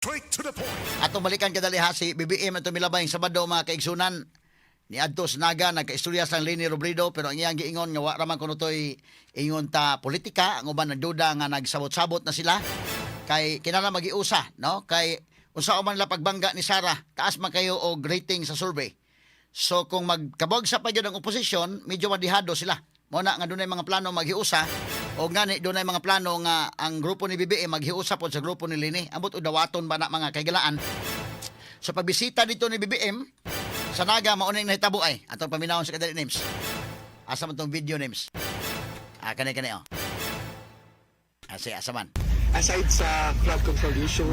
Straight to the point. Atong balikan kadali ha si BBM ato milabay sa Sabado mga kaigsunan ni adto sa Naga nagkaistorya sang Leni Robredo pero ang iyang giingon nga wa raman kuno toy ingon ta politika ang uban nagduda nga nagsabot-sabot na sila kay kinala magiusa no kay unsa man la pagbangga ni Sara taas man kayo og rating sa survey. So kung magkabog sa pa gyud ang oposisyon medyo madihado sila. Mo na nga dunay mga plano maghiusa o ngani dunay mga plano nga ang grupo ni BBM maghiusa pod sa grupo ni Leni. Ambot og dawaton ba na mga kaigalaan. So pagbisita dito ni BBM sa Naga maunay nahitabo ay atong paminawon sa kadali names. Asa man tong video names? Kani oh. Asa man. Aside sa flood control issue,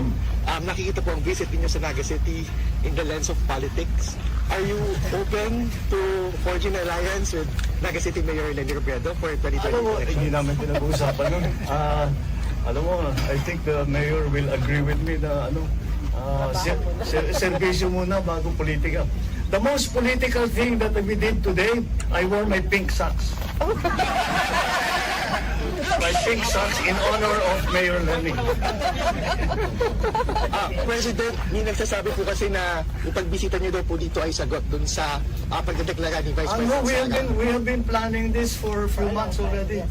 nakikita po ang visit ninyo sa Naga City in the lens of politics. Are you open to forging an alliance with Naga City Mayor Leni Robredo for 2020 Alam mo, election? hindi namin pinag-uusapan nun. Alam mo, I think the mayor will agree with me na serbisyo muna bago politika. The most political thing that we did today, I wore my pink socks. My pink socks in honor of Mayor Leni. President, may nagsasabi po kasi na yung pagbisita niyo daw po dito ay sagot dun sa pagdedeklara ni Vice President Sara. We have been planning this for a few months already.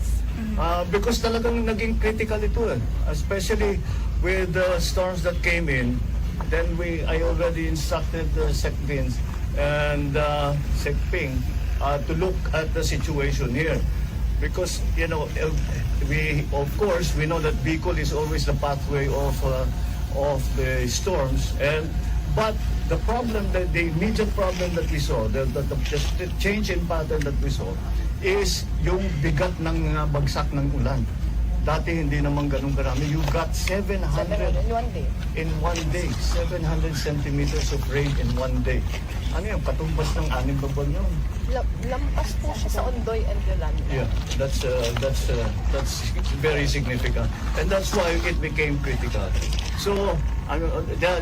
Because talagang naging critical ito especially with the storms that came in. Then I already instructed Sec Vince and Sec Ping to look at the situation here. Because, you know, we know that Bicol is always the pathway of the storms. But the immediate problem that we saw, the change in pattern that we saw, is yung bigat ng bagsak ng ulan. Dati hindi naman ganun karami. You got 700 in one day. 700 centimeters of rain in one day. Ano yan? Patumbas ng 6 na buwan yun. Lampas po siya sa Ondoy and Yolanda. Yeah, that's very significant, and that's why it became critical. So,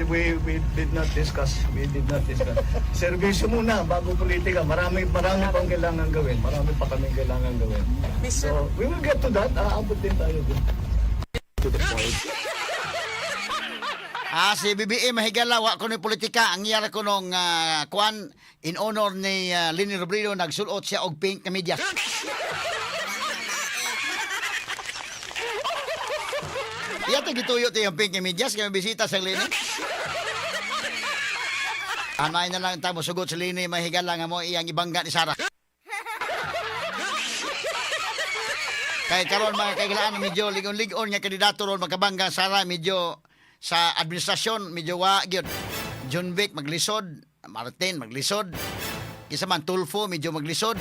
we did not discuss. Serbisyo muna bago politika. Marami pang kailangan gawin. Marami pa kaming kailangan gawin. So, we will get to that. Aabot din tayo dun. To the point. Si BBM mahigala wa kuno politika ang iyara ko nung kwan in honor ni Leni Robredo nagsulot siya og pink na medyas. Iyata gituyo to yung pink na medyas kay bisita sa Leni. Anay na lang tamo sugot sa Leni mahigala nga mo iyang ibangga ni Sara. Kay karon mga kaigalaan medyo ligon-ligon nga kandidato ron magkabangga Sara medyo sa administrasyon medyo wa gyud. John Vic maglisod, Martin maglisod. Kisa man Tulfo medyo maglisod.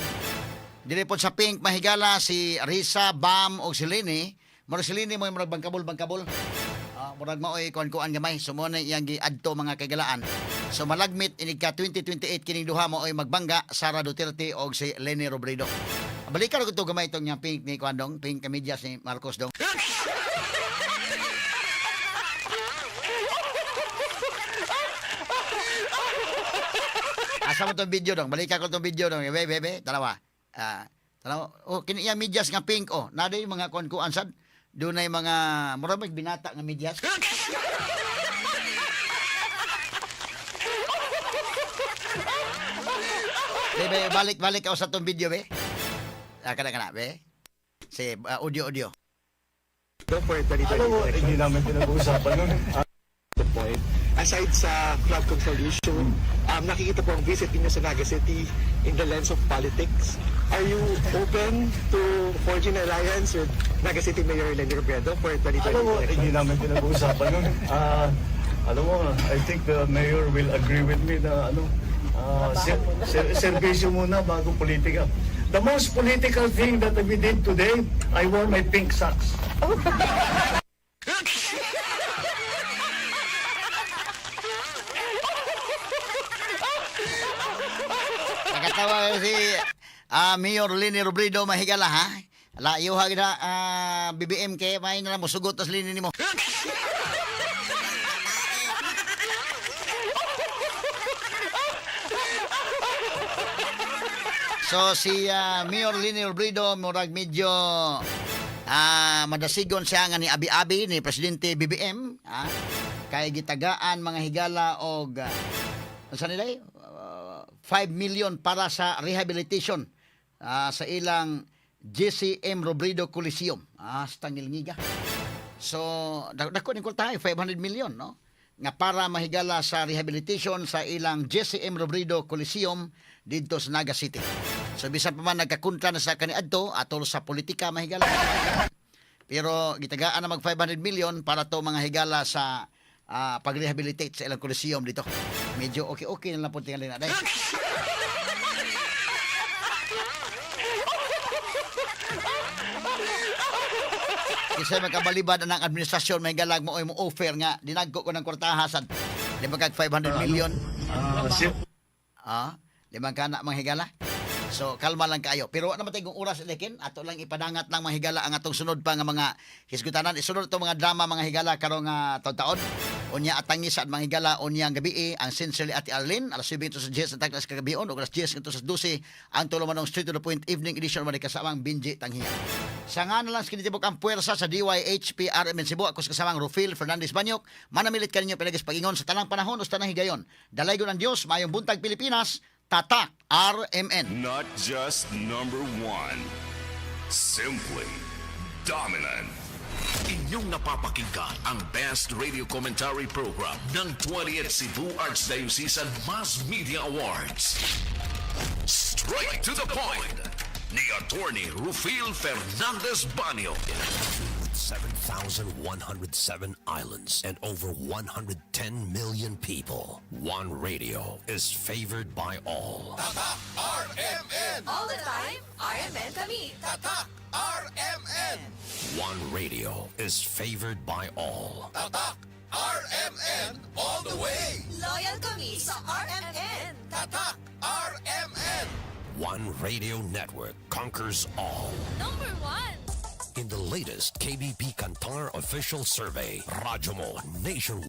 Dire pod sa pink mahigala si Risa, Bam og si Leni. Murag si Leni mo murag bangkabol. Murag maoy kuan gamay. Sumo na iyang giadto mga kagalaan. So malagmit inig ka 2028 kining duha mo oy magbangga Sara Duterte og si Leni Robredo. Balikan ko to gamay itong pink ni Kwandong, pink kamidyas ni Marcos dong. Asa mo itong video dong? Balikan ko itong video dong. Bebe, talawa. Talawa. Kini iya medyas nga pink. Nada yung mga kuan sad. Doon na yung mga muramig binata nga medyas. Bebe, balik ako sa itong video, be. Kana, be. Si audio. For 2020 Alam mo, election. hindi namin pinag-uusapan nun. The point. Aside sa flood control issue, nakikita po ang visit ninyo sa Naga City in the lens of politics. Are you open to forging an alliance with Naga City Mayor Leni Robredo for 2020 Alam mo, election? hindi namin pinag-uusapan nun. Alam mo, I think the mayor will agree with me na serbisyo muna bago politika. The most political thing that we did today, I wore my pink socks. Nakatawa si Mayor Leni Robredo mahigala ha. Layo ha gina BBM kay may na mo sugot tas Leni nimo. So si Mayor Leni Robredo murag medyo madasigon siya nga ni abi-abi ni Presidente BBM. kay gitagaan mga higala og sa nila 5 million para sa rehabilitation sa ilang JCM Robredo Coliseum. Hasta Ngilngiga. So, dako ni kultahay 500 million, no? Nga para mahigala sa rehabilitation sa ilang JCM Robredo Coliseum dito sa Naga City. So, bisan pa man nagkakontra na sa kaniadto atol sa politika mahigala. Pero gitagaan na mag 500 million para to mga higala sa pag-rehabilitate sa ilang Coliseum dito. Medyo okay na lang po tingnan na. Kasi magkabalibad ang administrasyon may galag mo mo offer nga dinagko ko ng kwartahasan. Di ba kag 500 million? Di ba ka na mga higala? So kalma lang kayo. Pero naman tayong oras lekin ato lang ipadangat lang mga higala ang atong sunod pa nga mga hisgutanan. Isunod to mga drama mga higala karong taon-taon. Unya atangi sa mga higala unya ang gabi ang Sincerely Ate Arlene alas 7 sa 10 sa taglas kagabion ug alas 10 sa 12 ang tulo manong Straight to the Point evening edition man kasamang Binji Tanghiyan. Sa nga na lang skinitibok ang puwersa sa DYHP RMN Cebu ako sa kasamang Rufil Fernandez Banyok manamilit kaninyo pinagis pagingon sa tanang panahon o sa tanang higayon. Dalaygon ang Dios mayong buntag Pilipinas. Tatak RMN. Not just number one, simply dominant. Inyong napapakinggan ang Best Radio Commentary Program ng 20th Cebu Archdiocese Mass Media Awards. Straight to the point ni Attorney Rufil Fernandez Banyok. 7,107 islands and over 110 million people. One radio is favored by all. All the time, RMN kami. Tatak RMN. One radio is favored by all. Tatak RMN all the way. Loyal kami sa RMN. Tatak RMN. One radio network conquers all. Number 1. In the latest KBP Kantar official survey, Radyo Mo Nationwide.